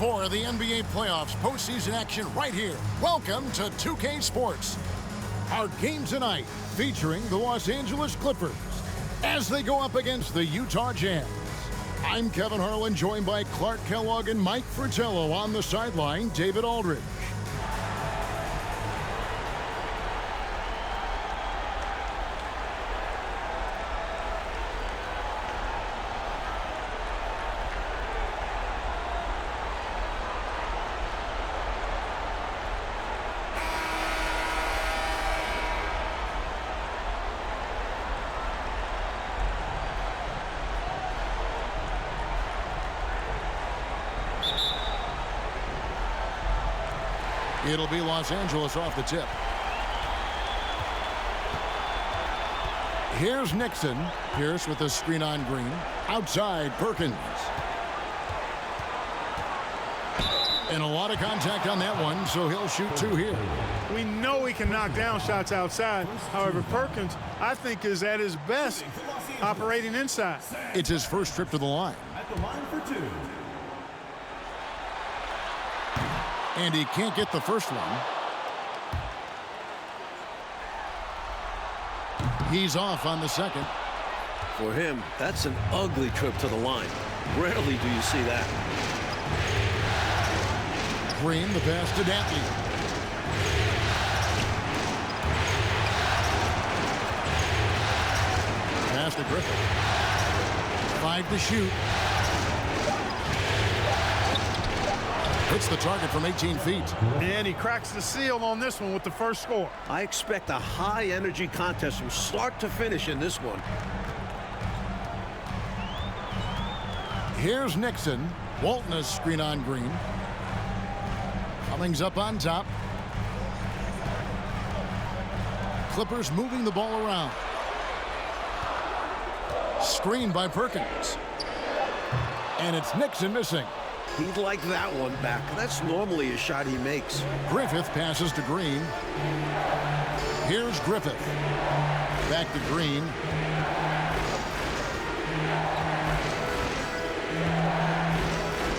more of the NBA playoffs postseason action right here. Welcome to 2K Sports. Our game tonight featuring the Los Angeles Clippers as they go up against the Utah Jazz. I'm Kevin Harlan, joined by Clark Kellogg and Mike Fratello. On the sideline, David Aldridge. It'll be Los Angeles off the tip. Here's Nixon. Pierce with the screen on Green. Outside, Perkins. And a lot of contact on that one, so he'll shoot two here. We know he can knock down shots outside. However, Perkins, I think, is at his best operating inside. It's his first trip to the line. At the line for two. And he can't get the first one. He's off on the second. For him, that's an ugly trip to the line. Rarely do you see that. Green, the pass to Dantley. Pass to Griffith. 5 to shoot. Hits the target from 18 feet. And he cracks the seal on this one with the first score. I expect a high-energy contest from start to finish in this one. Here's Nixon. Walton has screen on Green. Cummings up on top. Clippers moving the ball around. Screen by Perkins. And it's Nixon missing. He'd like that one back. That's normally a shot he makes. Griffith passes to Green. Here's Griffith. Back to Green.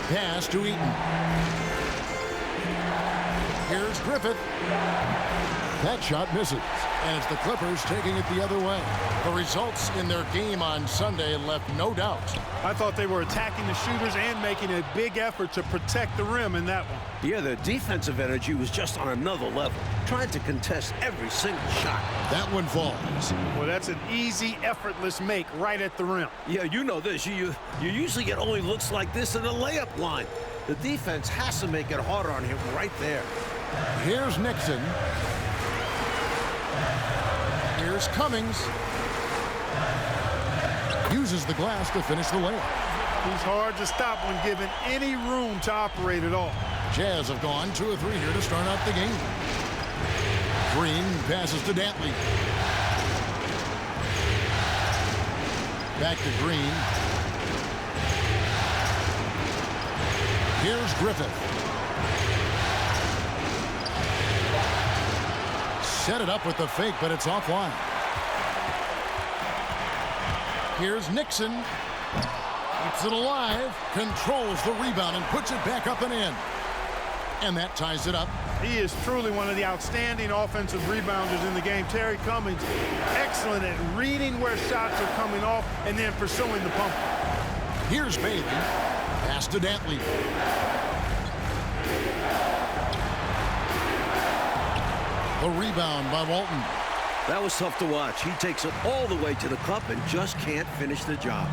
Pass to Eaton. Here's Griffith. That shot misses. And it's the Clippers taking it the other way. The results in their game on Sunday left no doubt. I thought they were attacking the shooters and making a big effort to protect the rim in that one. Yeah, their defensive energy was just on another level, trying to contest every single shot. That one falls. Well, that's an easy, effortless make right at the rim. Yeah, you know this. You usually get only looks like this in the layup line. The defense has to make it harder on him right there. Here's Nixon. Here's Cummings. Uses the glass to finish the layup. He's hard to stop when given any room to operate at all. Jazz have gone 2 of 3 here to start out the game. Green passes to Dantley. Back to Green. Here's Griffith. Set it up with the fake, but it's offline. Here's Nixon. Keeps it alive. Controls the rebound and puts it back up and in. And that ties it up. He is truly one of the outstanding offensive rebounders in the game. Terry Cummings, excellent at reading where shots are coming off and then pursuing the pump. Here's Bailey. Pass to Dantley. The rebound by Walton. That was tough to watch. He takes it all the way to the cup and just can't finish the job.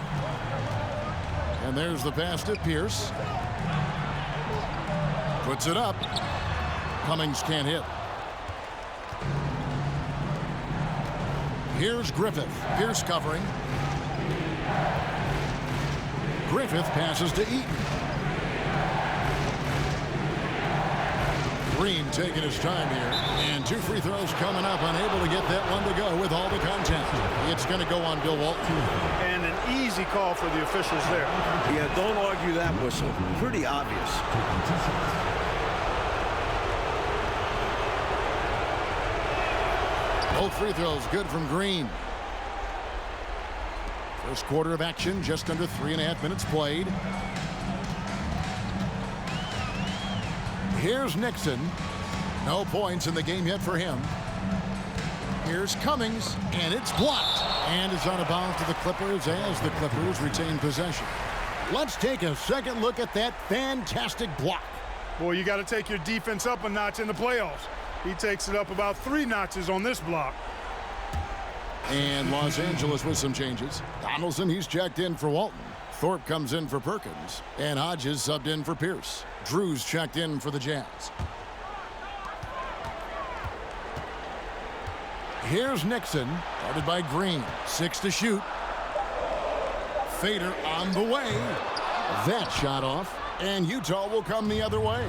And there's the pass to Pierce. Puts it up. Cummings can't hit. Here's Griffith. Pierce covering. Griffith passes to Eaton. Green taking his time here. And 2 free throws coming up. Unable to get that one to go with all the contact. It's going to go on Bill Walton. And an easy call for the officials there. Yeah, don't argue that whistle. Pretty obvious. Both free throws good from Green. First quarter of action, just under 3.5 minutes played. Here's Nixon. No points in the game yet for him. Here's Cummings, and it's blocked. And it's out of bounds to the Clippers as the Clippers retain possession. Let's take a second look at that fantastic block. Boy, you got to take your defense up a notch in the playoffs. He takes it up about 3 notches on this block. And Los Angeles with some changes. Donaldson, he's checked in for Walton. Thorpe comes in for Perkins. And Hodges subbed in for Pierce. Drew's checked in for the Jazz. Here's Nixon, guarded by Green. 6 to shoot. Fader on the way. That shot off. And Utah will come the other way.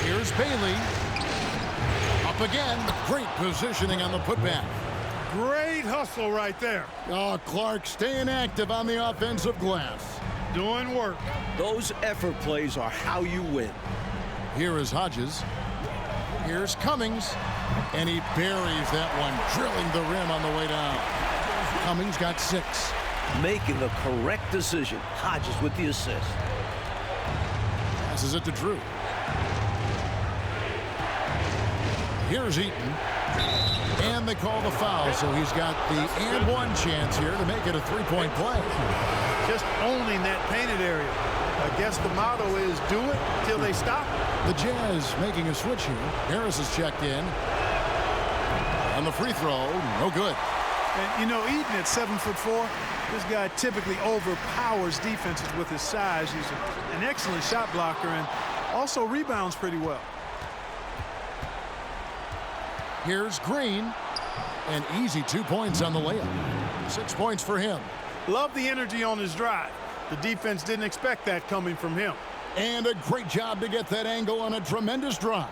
Here's Bailey. Up again. Great positioning on the putback. Great hustle right there. Oh, Clark staying active on the offensive glass. Doing work. Those effort plays are how you win. Here is Hodges. Here's Cummings. And he buries that one, drilling the rim on the way down. Cummings got 6. Making the correct decision. Hodges with the assist. Passes it to Drew. Here's Eaton. And they call the foul, so he's got the and one chance here to make it a 3-point play. Just owning that painted area. I guess the motto is do it till they stop. The Jazz making a switch here. Harris is checked in. And the free throw, no good. And, you know, Eaton at 7'4", this guy typically overpowers defenses with his size. He's an excellent shot blocker and also rebounds pretty well. Here's Green. An easy 2 points on the layup. 6 points for him. Love the energy on his drive. The defense didn't expect that coming from him. And a great job to get that angle on a tremendous drive.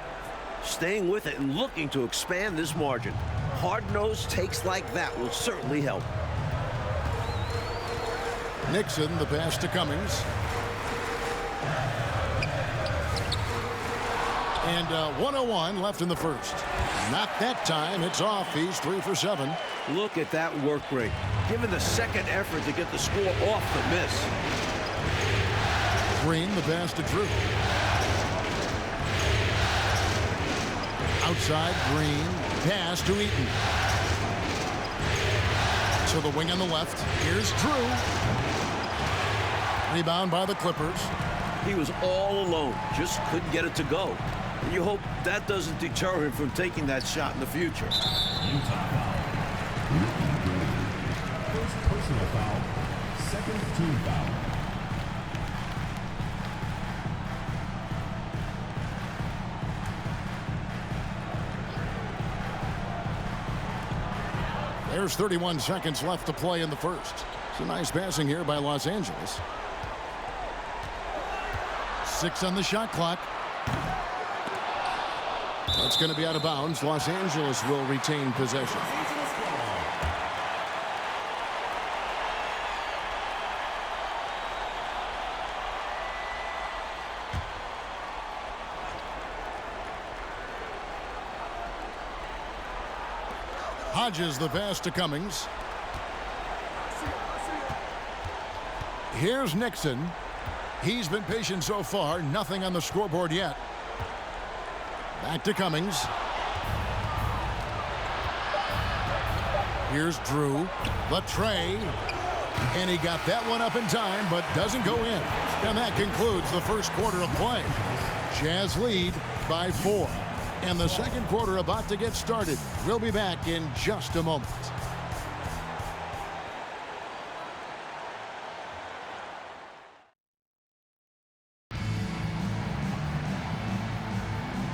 Staying with it and looking to expand this margin. Hard-nosed takes like that will certainly help. Nixon, the pass to Cummings. And 1:01 left in the first. Not that time. It's off. He's 3 for 7. Look at that work rate. Given the second effort to get the score off the miss. Green, the pass to Drew. Outside, Green. Pass to Eaton. To the wing on the left. Here's Drew. Rebound by the Clippers. He was all alone. Just couldn't get it to go. And you hope that doesn't deter him from taking that shot in the future. First personal foul. Second team foul. There's 31 seconds left to play in the first. It's a nice passing here by Los Angeles. 6 on the shot clock. That's going to be out of bounds. Los Angeles will retain possession. Hodges the pass to Cummings. Here's Nixon. He's been patient so far. Nothing on the scoreboard yet. Back to Cummings. Here's Drew. The tray. And he got that one up in time, but doesn't go in. And that concludes the first quarter of play. Jazz lead by 4. And the second quarter about to get started. We'll be back in just a moment.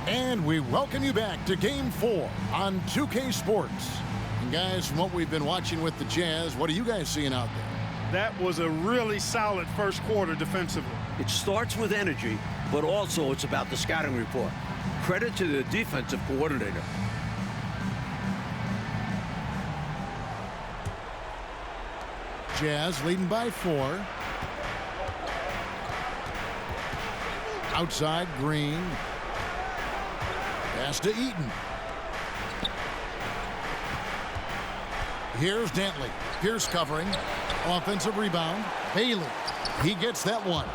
And we welcome you back to Game 4 on 2K Sports. And guys, from what we've been watching with the Jazz, what are you guys seeing out there? That was a really solid first quarter defensively. It starts with energy, but also it's about the scouting report. Credit to the defensive coordinator. Jazz leading by 4. Outside, Green. Pass to Eaton. Here's Dantley. Pierce covering. Offensive rebound. Bailey. He gets that one.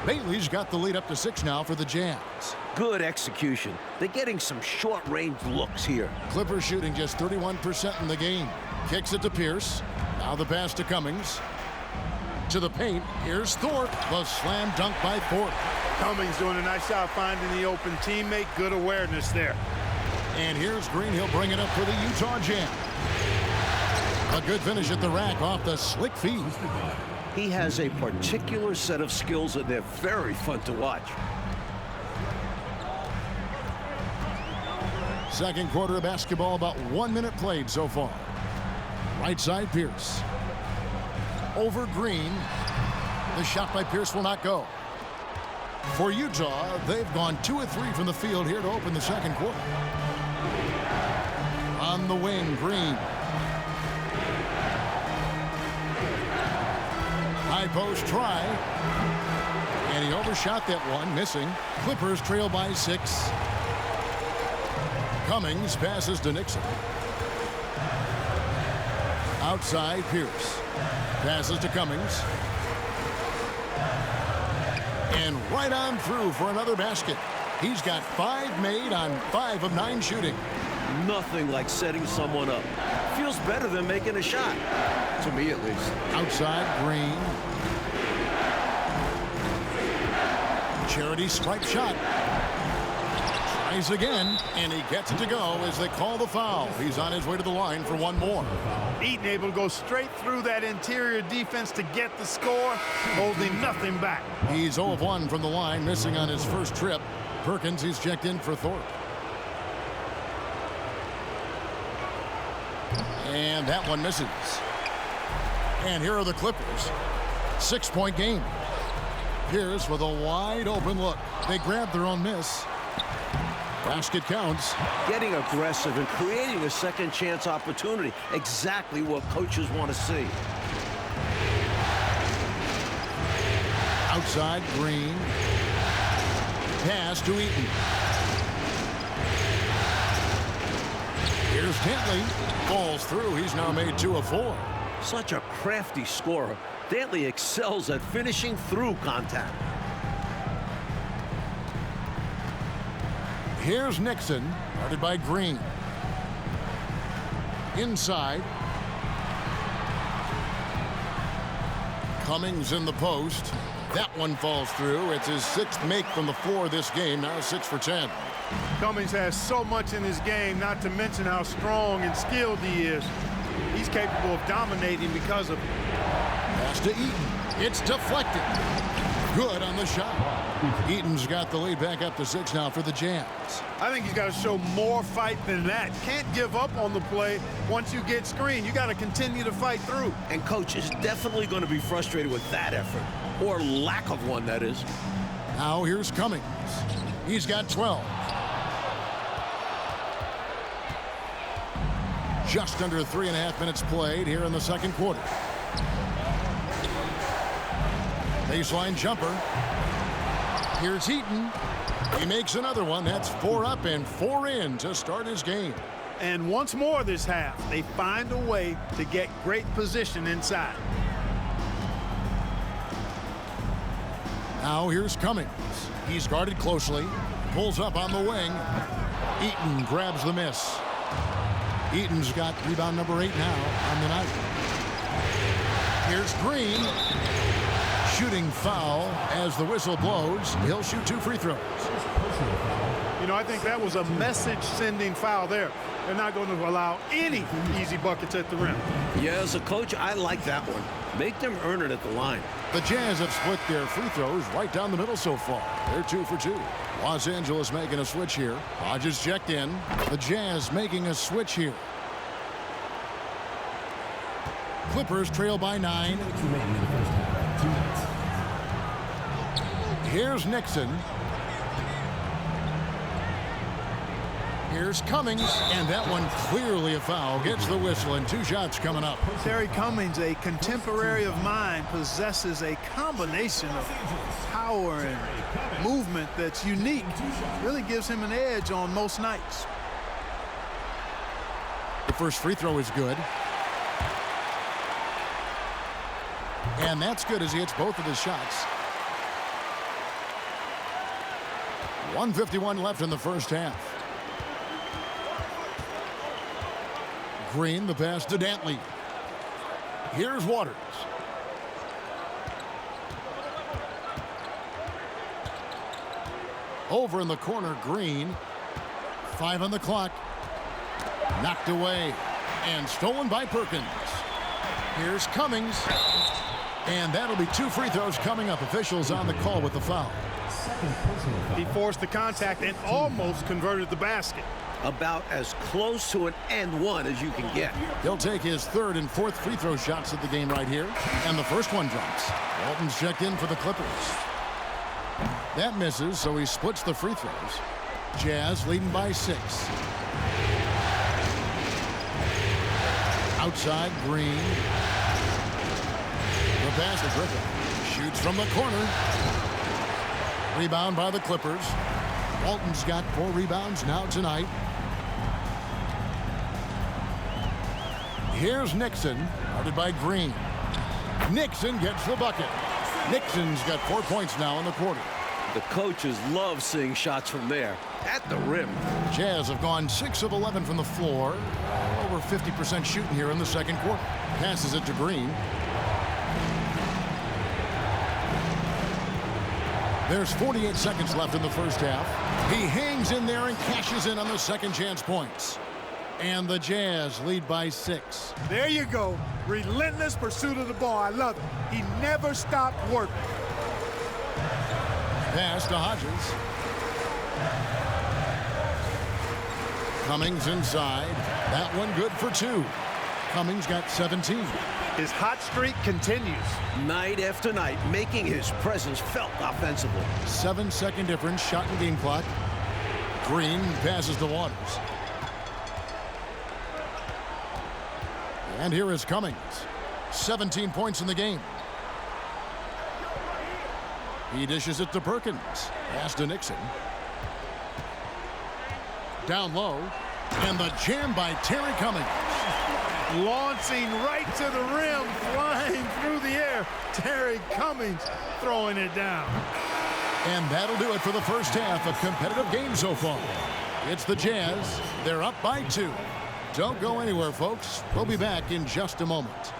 Bailey's got the lead up to 6 now for the Jazz. Good execution. They're getting some short-range looks here. Clippers shooting just 31% in the game. Kicks it to Pierce. Now the pass to Cummings. To the paint. Here's Thorpe. The slam dunk by Thorpe. Cummings doing a nice job finding the open teammate. Good awareness there. And here's Green. He'll bring it up for the Utah Jazz. A good finish at the rack off the slick feed. He has a particular set of skills, and they're very fun to watch. Second quarter of basketball, about 1 minute played so far. Right side, Pierce. Over Green. The shot by Pierce will not go. For Utah, they've gone 2 of 3 from the field here to open the second quarter. On the wing, Green. High post try. And he overshot that one, missing. Clippers trail by 6. Cummings passes to Nixon. Outside, Pierce. Passes to Cummings. And right on through for another basket. He's got 5 made on 5 of 9 shooting. Nothing like setting someone up. Feels better than making a shot. To me, at least. Outside, Green. Charity stripe shot. Tries again, and he gets it to go as they call the foul. He's on his way to the line for one more. Eaton able to go straight through that interior defense to get the score, holding nothing back. He's 0 of 1 from the line, missing on his first trip. Perkins, he's checked in for Thorpe. And that one misses. And here are the Clippers. 6-point game. Pierce with a wide open look. They grab their own miss. Basket counts. Getting aggressive and creating a second chance opportunity. Exactly what coaches want to see. Outside, Green. Pass to Eaton. Here's Dantley. Falls through. He's now made 2 of 4. Such a crafty scorer. Dantley excels at finishing through contact. Here's Nixon, guarded by Green. Inside. Cummings in the post. That one falls through. It's his 6th make from the floor this game, now 6 for 10. Cummings has so much in his game, not to mention how strong and skilled he is. He's capable of dominating because of it. Pass to Eaton. It's deflected. Good on the shot. Eaton's got the lead back up to 6 now for the Jazz. I think he's got to show more fight than that. Can't give up on the play once you get screened. You got to continue to fight through. And coach is definitely going to be frustrated with that effort, or lack of one, that is. Now here's Cummings. He's got 12. Just under 3.5 minutes played here in the second quarter. Baseline jumper. Here's Eaton. He makes another one. That's 4 up and 4 in to start his game. And once more this half, they find a way to get great position inside. Now here's Cummings. He's guarded closely. Pulls up on the wing. Eaton grabs the miss. Eaton's got rebound number 8 now on the night. Here's Green. Shooting foul as the whistle blows. He'll shoot 2 free throws. You know, I think that was a message-sending foul there. They're not going to allow any easy buckets at the rim. Yeah, as a coach, I like that one. Make them earn it at the line. The Jazz have split their free throws right down the middle so far. They're 2 for 2. Los Angeles making a switch here. Hodges checked in. The Jazz making a switch here. Clippers trail by 9. Here's Nixon. Here's Cummings, and that one clearly a foul. Gets the whistle, and 2 shots coming up. Terry Cummings, a contemporary of mine, possesses a combination of power and movement that's unique. Really gives him an edge on most nights. The first free throw is good. And that's good as he hits both of his shots. 1:51 left in the first half. Green, the pass to Dantley. Here's Waters. Over in the corner, Green. 5 on the clock. Knocked away and stolen by Perkins. Here's Cummings. And that'll be 2 free throws coming up. Officials on the call with the foul. He forced the contact and almost converted the basket. About as close to an and one as you can get. He'll take his 3rd and 4th free throw shots of the game right here. And the first one drops. Walton's checked in for the Clippers. That misses, so he splits the free throws. Jazz leading by 6. Outside, Green. The pass to Griffin. Shoots from the corner. Rebound by the Clippers. Walton's got 4 rebounds now tonight. Here's Nixon, guarded by Green. Nixon gets the bucket. Nixon's got 4 points now in the quarter. The coaches love seeing shots from there at the rim. Jazz have gone 6 of 11 from the floor. Over 50% shooting here in the second quarter. Passes it to Green. There's 48 seconds left in the first half. He hangs in there and cashes in on the second chance points. And the Jazz lead by 6. There you go. Relentless pursuit of the ball. I love it. He never stopped working. Pass to Hodges. Cummings inside. That one good for 2. Cummings got 17. His hot streak continues. Night after night, making his presence felt offensively. 7-second difference, shot and game clock. Green passes to Waters. And here is Cummings. 17 points in the game. He dishes it to Perkins. Pass to Nixon. Down low. And the jam by Terry Cummings. Launching right to the rim, flying through the air. Terry Cummings throwing it down. And that'll do it for the first half. A competitive game so far. It's the Jazz. They're up by 2. Don't go anywhere, folks. We'll be back in just a moment.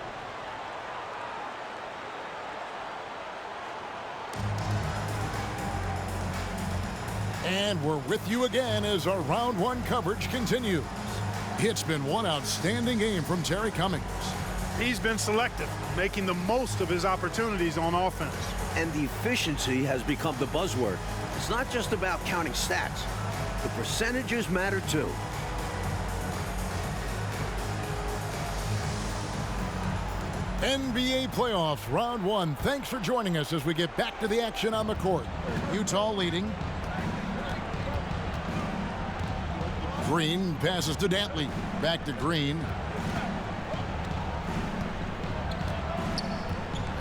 And we're with you again as our round 1 coverage continues. It's been one outstanding game from Terry Cummings. He's been selective, making the most of his opportunities on offense. And the efficiency has become the buzzword. It's not just about counting stats. The percentages matter too. NBA playoffs, round 1. Thanks for joining us as we get back to the action on the court. Utah leading. Green passes to Dantley. Back to Green.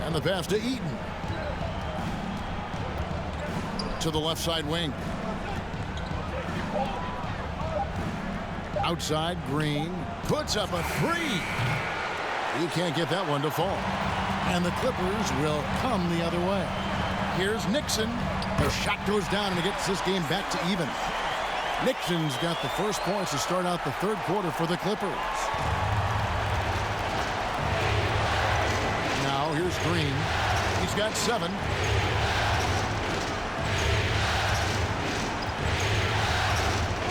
And the pass to Eaton. To the left side wing. Outside, Green puts up a 3. He can't get that one to fall. And the Clippers will come the other way. Here's Nixon. The shot goes down and it gets this game back to even. Nixon's got the first points to start out the third quarter for the Clippers. Now here's Green. He's got 7.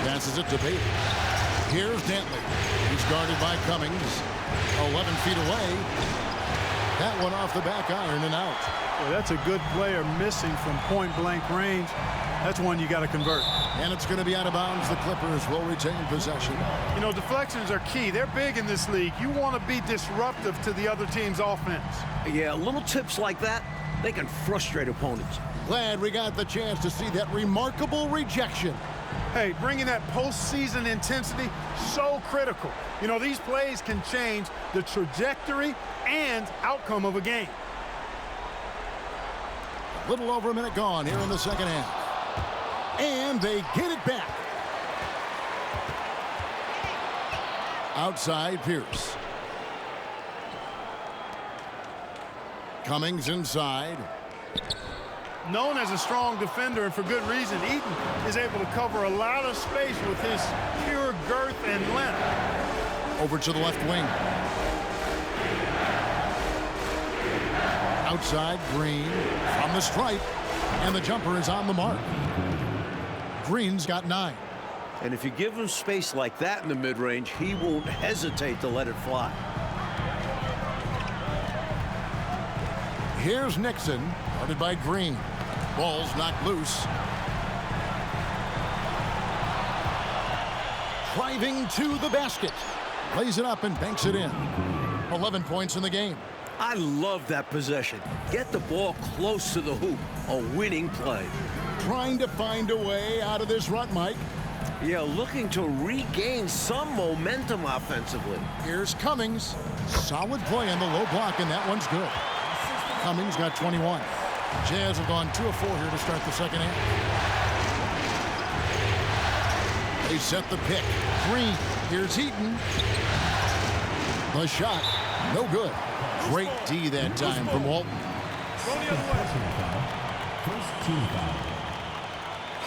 Passes it to Bailey. Here's Dantley. He's guarded by Cummings. 11 feet away. That one off the back iron and out. Well, that's a good player missing from point-blank range. That's one you got to convert. And it's going to be out of bounds. The Clippers will retain possession. You know, deflections are key. They're big in this league. You want to be disruptive to the other team's offense. Yeah, little tips like that, they can frustrate opponents. Glad we got the chance to see that remarkable rejection. Hey, bringing that postseason intensity, so critical. You know, these plays can change the trajectory and outcome of a game. A little over a minute gone here in the second half. And they get it back. Outside, Pierce. Cummings inside. Known as a strong defender, and for good reason, Eaton is able to cover a lot of space with his pure girth and length. Over to the left wing. Outside, Green from the stripe, and the jumper is on the mark. Green's got 9. And if you give him space like that in the mid-range, he won't hesitate to let it fly. Here's Nixon, guarded by Green. Ball's knocked loose. Driving to the basket. Lays it up and banks it in. 11 points in the game. I love that possession. Get the ball close to the hoop. A winning play. Trying to find a way out of this rut, Mike. Yeah, looking to regain some momentum offensively. Here's Cummings. Solid play on the low block, and that one's good. Cummings got 21. Jazz have gone 2 of 4 here to start the second half. They set the pick. Green. Here's Eaton. The shot. No good. Great D that time from Walton. First team foul.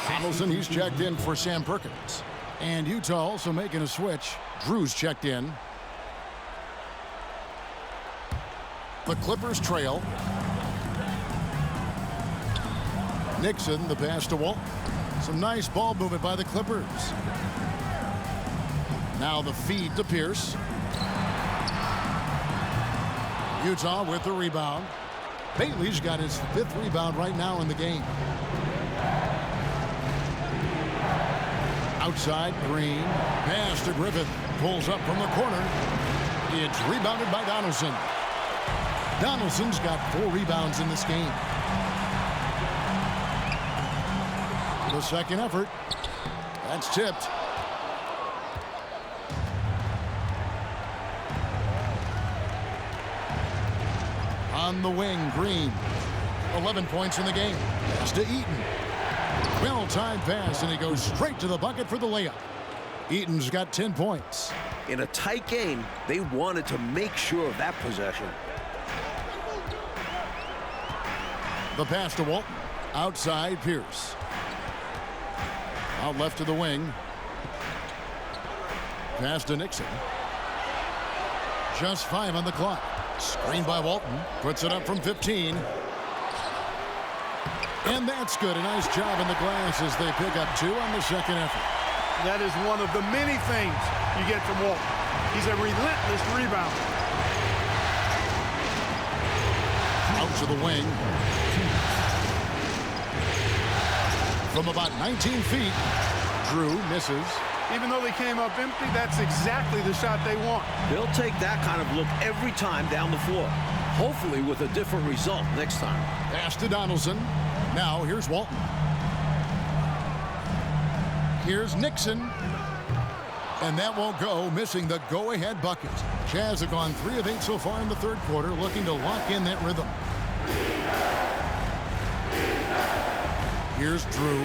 Donaldson, he's checked in for Sam Perkins. And Utah also making a switch. Drew's checked in. The Clippers trail. Nixon, the pass to Walton. Some nice ball movement by the Clippers. Now the feed to Pierce. Utah with the rebound. Bailey's got his 5th rebound right now in the game. Outside, Green. Pass to Griffith. Pulls up from the corner. It's rebounded by Donaldson. Donaldson's got 4 rebounds in this game. The second effort. That's tipped. On the wing, Green. 11 points in the game. Pass to Eaton. Well-timed pass, and he goes straight to the bucket for the layup. Eaton's got 10 points. In a tight game, they wanted to make sure of that possession. The pass to Walton. Outside, Pierce. Out left to the wing. Pass to Nixon. Just 5 on the clock. Screen by Walton. Puts it up from 15. And that's good. A nice job in the glass as they pick up 2 on the second effort. That is one of the many things you get from Walton. He's a relentless rebounder. Out to the wing. From about 19 feet, Drew misses. Even though they came up empty, that's exactly the shot they want. They'll take that kind of look every time down the floor. Hopefully with a different result next time. Pass to Donaldson. Now here's Walton. Here's Nixon. And that won't go, missing the go-ahead bucket. Jazz have gone 3 of 8 so far in the third quarter, looking to lock in that rhythm. Here's Drew.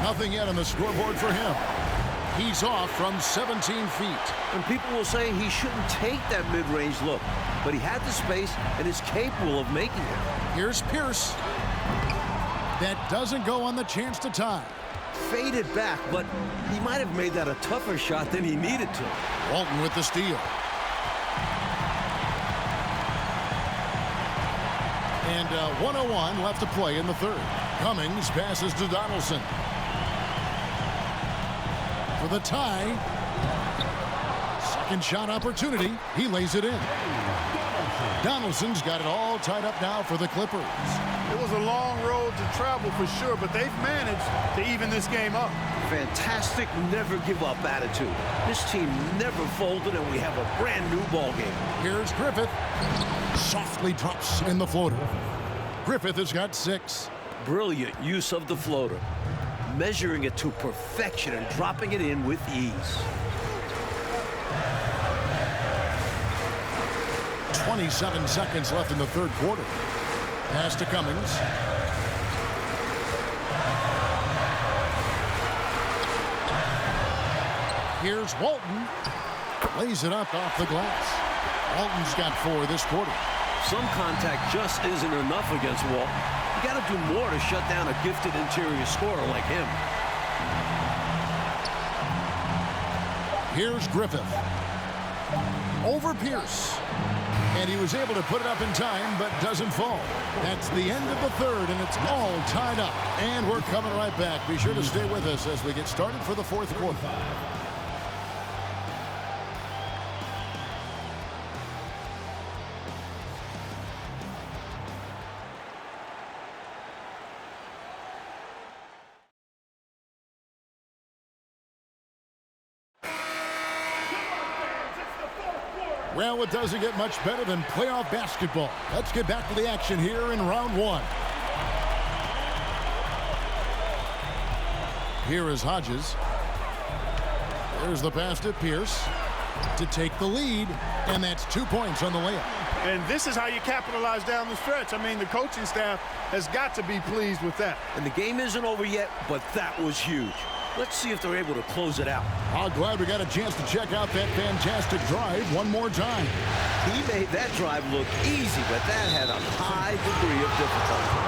Nothing yet on the scoreboard for him. He's off from 17 feet. And people will say he shouldn't take that mid-range look, but he had the space and is capable of making it. Here's Pierce. That doesn't go on the chance to tie. Faded back, but he might have made that a tougher shot than he needed to. Walton with the steal. And 1:01 left to play in the third. Cummings passes to Donaldson. For the tie. Second shot opportunity. He lays it in. Donaldson's got it all tied up now for the Clippers. It was a long road to travel for sure, but they've managed to even this game up. Fantastic never give up attitude. This team never folded, and we have a brand new ball game. Here's Griffith. Softly drops in the floater. Griffith has got 6. Brilliant use of the floater. Measuring it to perfection and dropping it in with ease. 27 seconds left in the third quarter. Pass to Cummings. Here's Walton. Lays it up off the glass. Walton's got 4 this quarter. Some contact just isn't enough against Walt. You got to do more to shut down a gifted interior scorer like him. Here's Griffith. Over Pierce. And he was able to put it up in time, but doesn't fall. That's the end of the third, and it's all tied up. And we're coming right back. Be sure to stay with us as we get started for the fourth quarter. Well, it doesn't get much better than playoff basketball. Let's get back to the action here in round one. Here is Hodges. There's the pass to Pierce to take the lead, and that's 2 points on the layup. And this is how you capitalize down the stretch. I mean, the coaching staff has got to be pleased with that. And the game isn't over yet, but that was huge. Let's see if they're able to close it out. I'm glad we got a chance to check out that fantastic drive one more time. He made that drive look easy, but that had a high degree of difficulty.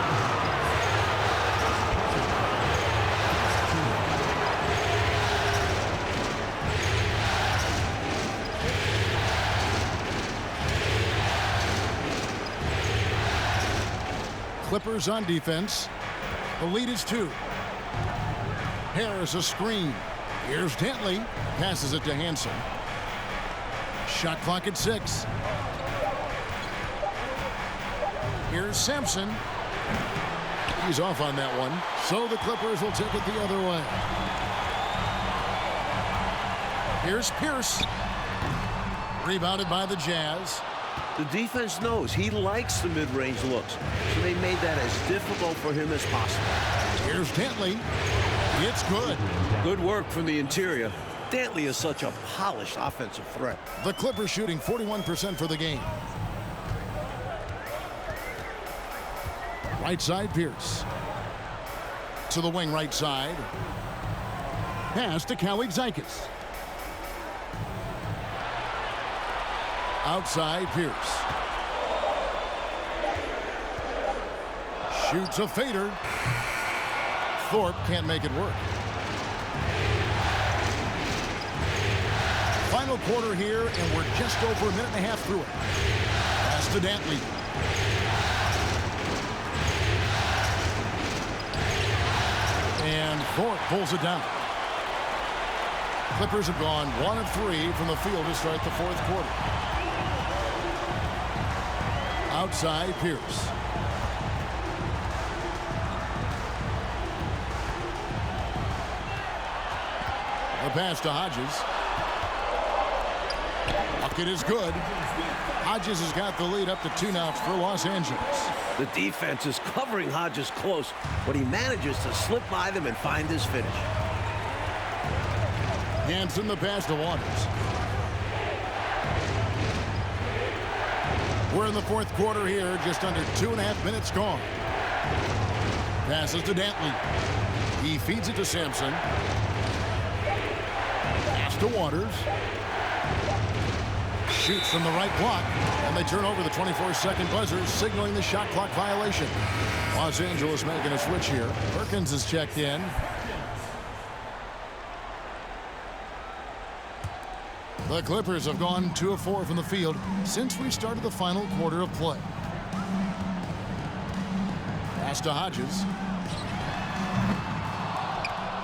Clippers on defense. The lead is 2. Harris a screen. Here's Dantley. Passes it to Hansen. Shot clock at 6. Here's Sampson. He's off on that one. So the Clippers will take it the other way. Here's Pierce. Rebounded by the Jazz. The defense knows he likes the mid-range looks, so they made that as difficult for him as possible. Here's Dantley. It's good. Good work from the interior. Dantley is such a polished offensive threat. The Clippers shooting 41% for the game. Right side, Pierce. To the wing right side. Pass to Kalaitzakis. Outside, Pierce. Shoots a fader. Thorpe can't make it work. Final quarter here, and we're just over a minute and a half through it. Pass to Dantley. And Thorpe pulls it down. Clippers have gone 1 of 3 from the field to start the fourth quarter. Outside, Pierce. The pass to Hodges. Bucket is good. Hodges has got the lead up to 2 now for Los Angeles. The defense is covering Hodges close, but he manages to slip by them and find his finish. Hansen the pass to Waters. We're in the fourth quarter here, just under 2.5 minutes gone. Passes to Dantley. He feeds it to Sampson. Pass to Waters. Shoots from the right block, and they turn over the 24-second buzzer, signaling the shot clock violation. Los Angeles making a switch here. Perkins is checked in. The Clippers have gone 2 of 4 from the field since we started the final quarter of play. Pass to Hodges.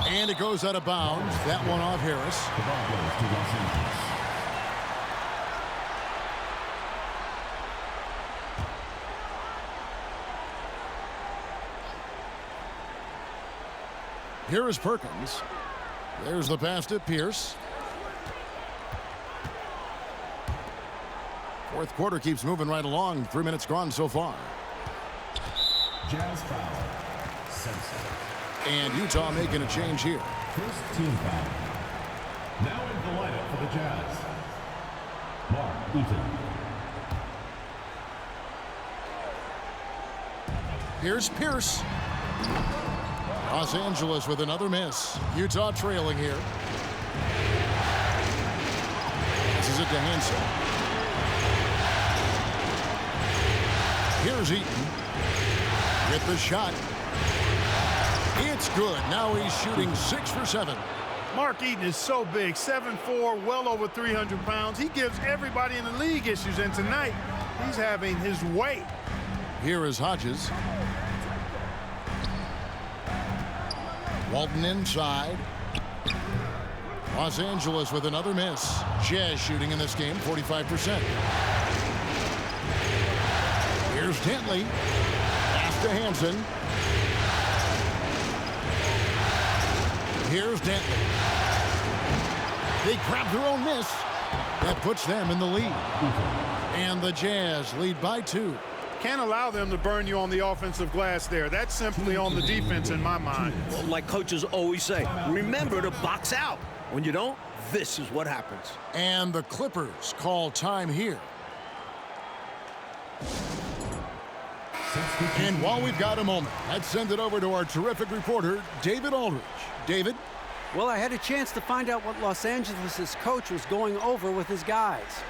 And it goes out of bounds. That one off Harris. The ball goes to Los Angeles. Here is Perkins. There's the pass to Pierce. Fourth quarter keeps moving right along. 3 minutes gone so far. Jazz foul. Simpson. And Utah making a change here. First team foul. Now in the lineup for the Jazz. Mark Eaton. Here's Pierce. Los Angeles with another miss. Utah trailing here. This is it to Hansen. Here's Eaton. With the shot. It's good. Now he's shooting 6 for 7. Mark Eaton is so big, 7'4", well over 300 pounds. He gives everybody in the league issues, and tonight he's having his way. Here is Hodges. Walton inside. Los Angeles with another miss. Jazz shooting in this game, 45%. Here's Dantley. Pass to Hansen. Here's Dantley. They grab their own miss. That puts them in the lead. And the Jazz lead by 2. Can't allow them to burn you on the offensive glass there. That's simply on the defense in my mind. Well, like coaches always say, remember to box out. When you don't, this is what happens. And the Clippers call time here. And while we've got a moment, let's send it over to our terrific reporter, David Aldridge. David? Well, I had a chance to find out what Los Angeles' coach was going over with his guys.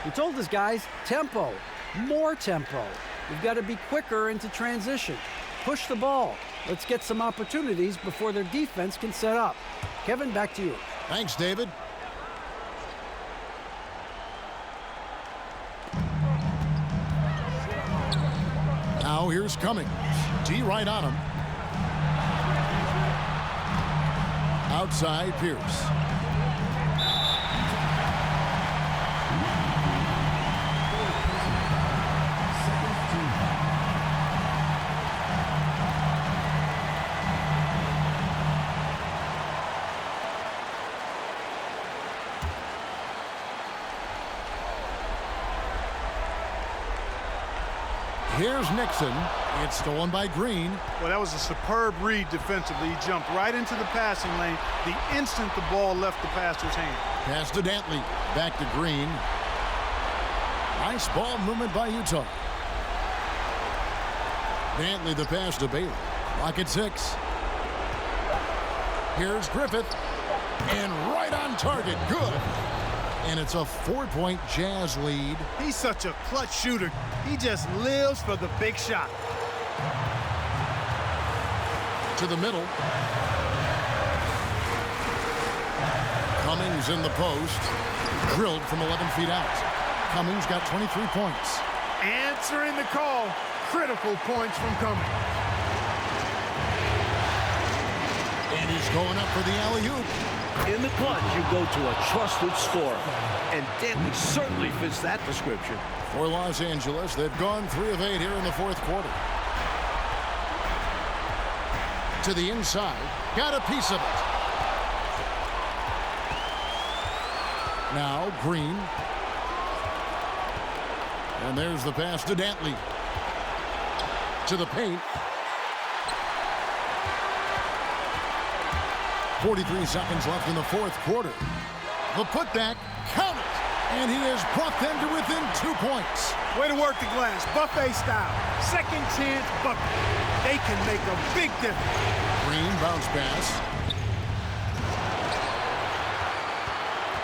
He told his guys, tempo, more tempo. You've got to be quicker into transition. Push the ball. Let's get some opportunities before their defense can set up. Kevin, back to you. Thanks, David. Now here's Cummings. D right on him. Outside Pierce. Here's Nixon. It's stolen by Green. Well, that was a superb read defensively. He jumped right into the passing lane the instant the ball left the passer's hand. Pass to Dantley. Back to Green. Nice ball movement by Utah. Dantley the pass to Bailey. Lock at 6. Here's Griffith. And right on target. Good. And it's a 4-point Jazz lead. He's such a clutch shooter. He just lives for the big shot. To the middle. Cummings in the post. Drilled from 11 feet out. Cummings got 23 points. Answering the call. Critical points from Cummings. And he's going up for the alley-oop. In the clutch, you go to a trusted scorer. And Dantley certainly fits that description. For Los Angeles, they've gone 3 of 8 here in the 4th quarter. To the inside. Got a piece of it. Now Green. And there's the pass to Dantley. To the paint. 43 seconds left in the 4th quarter. The putback, count it! And he has brought them to within 2 points. Way to work the glass, buffet style. Second chance bucket. They can make a big difference. Green bounce pass.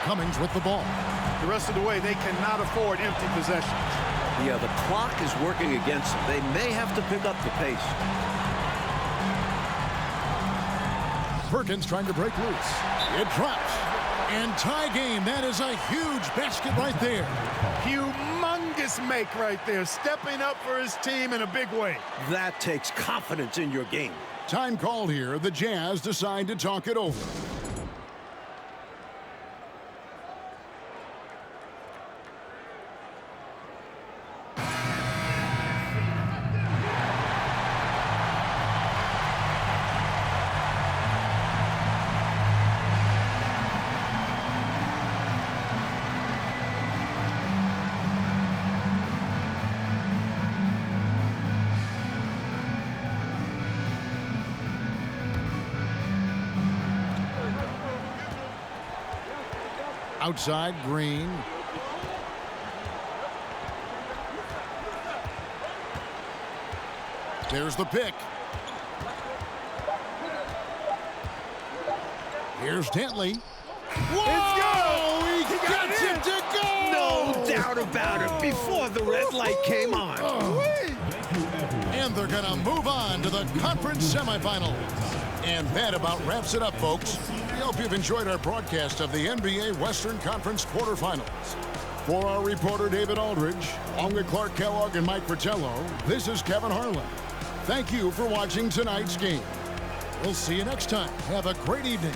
Cummings with the ball. The rest of the way, they cannot afford empty possessions. Yeah, the clock is working against them. They may have to pick up the pace. Perkins trying to break loose. It drops. And tie game. That is a huge basket right there. Humongous make right there. Stepping up for his team in a big way. That takes confidence in your game. Time called here. The Jazz decide to talk it over. Outside, Green. There's the pick. Here's Dantley. Whoa! It's good! He gets it to go! No! No doubt about it. Before the red light came on. And they're going to move on to the conference semifinals. And that about wraps it up, folks. We hope you've enjoyed our broadcast of the NBA Western Conference quarterfinals. For our reporter, David Aldridge, along with Clark Kellogg and Mike Fratello, this is Kevin Harlan. Thank you for watching tonight's game. We'll see you next time. Have a great evening.